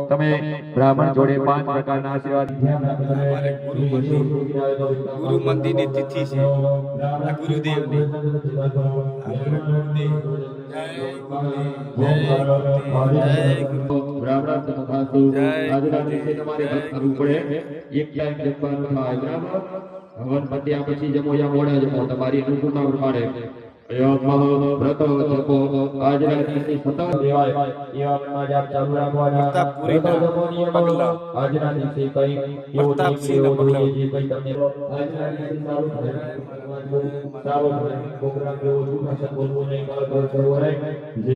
તમે બ્રાહ્મણ જોડે 5 પ્રકારના આશીર્વાદ ગુરુ મંદિર ની તિથિ છે ગુરુદેવ ની હવન પત્યા પછી જમો યા મોડા જમો તમારી અનુકૂળતા પ્રમાણે વ્રત જપો આજના દિવસે સતત દેવાય એવા મનાજાપ ચાલુ રાખવાના આજના દિવસે કઈ એવો જોઈએ જે કઈ તમને આજના દિવસે સારું થાય સારો થાય પ્રોગ્રામ જેવો શું ભાષા બોલવું નહીં કરવો નહીં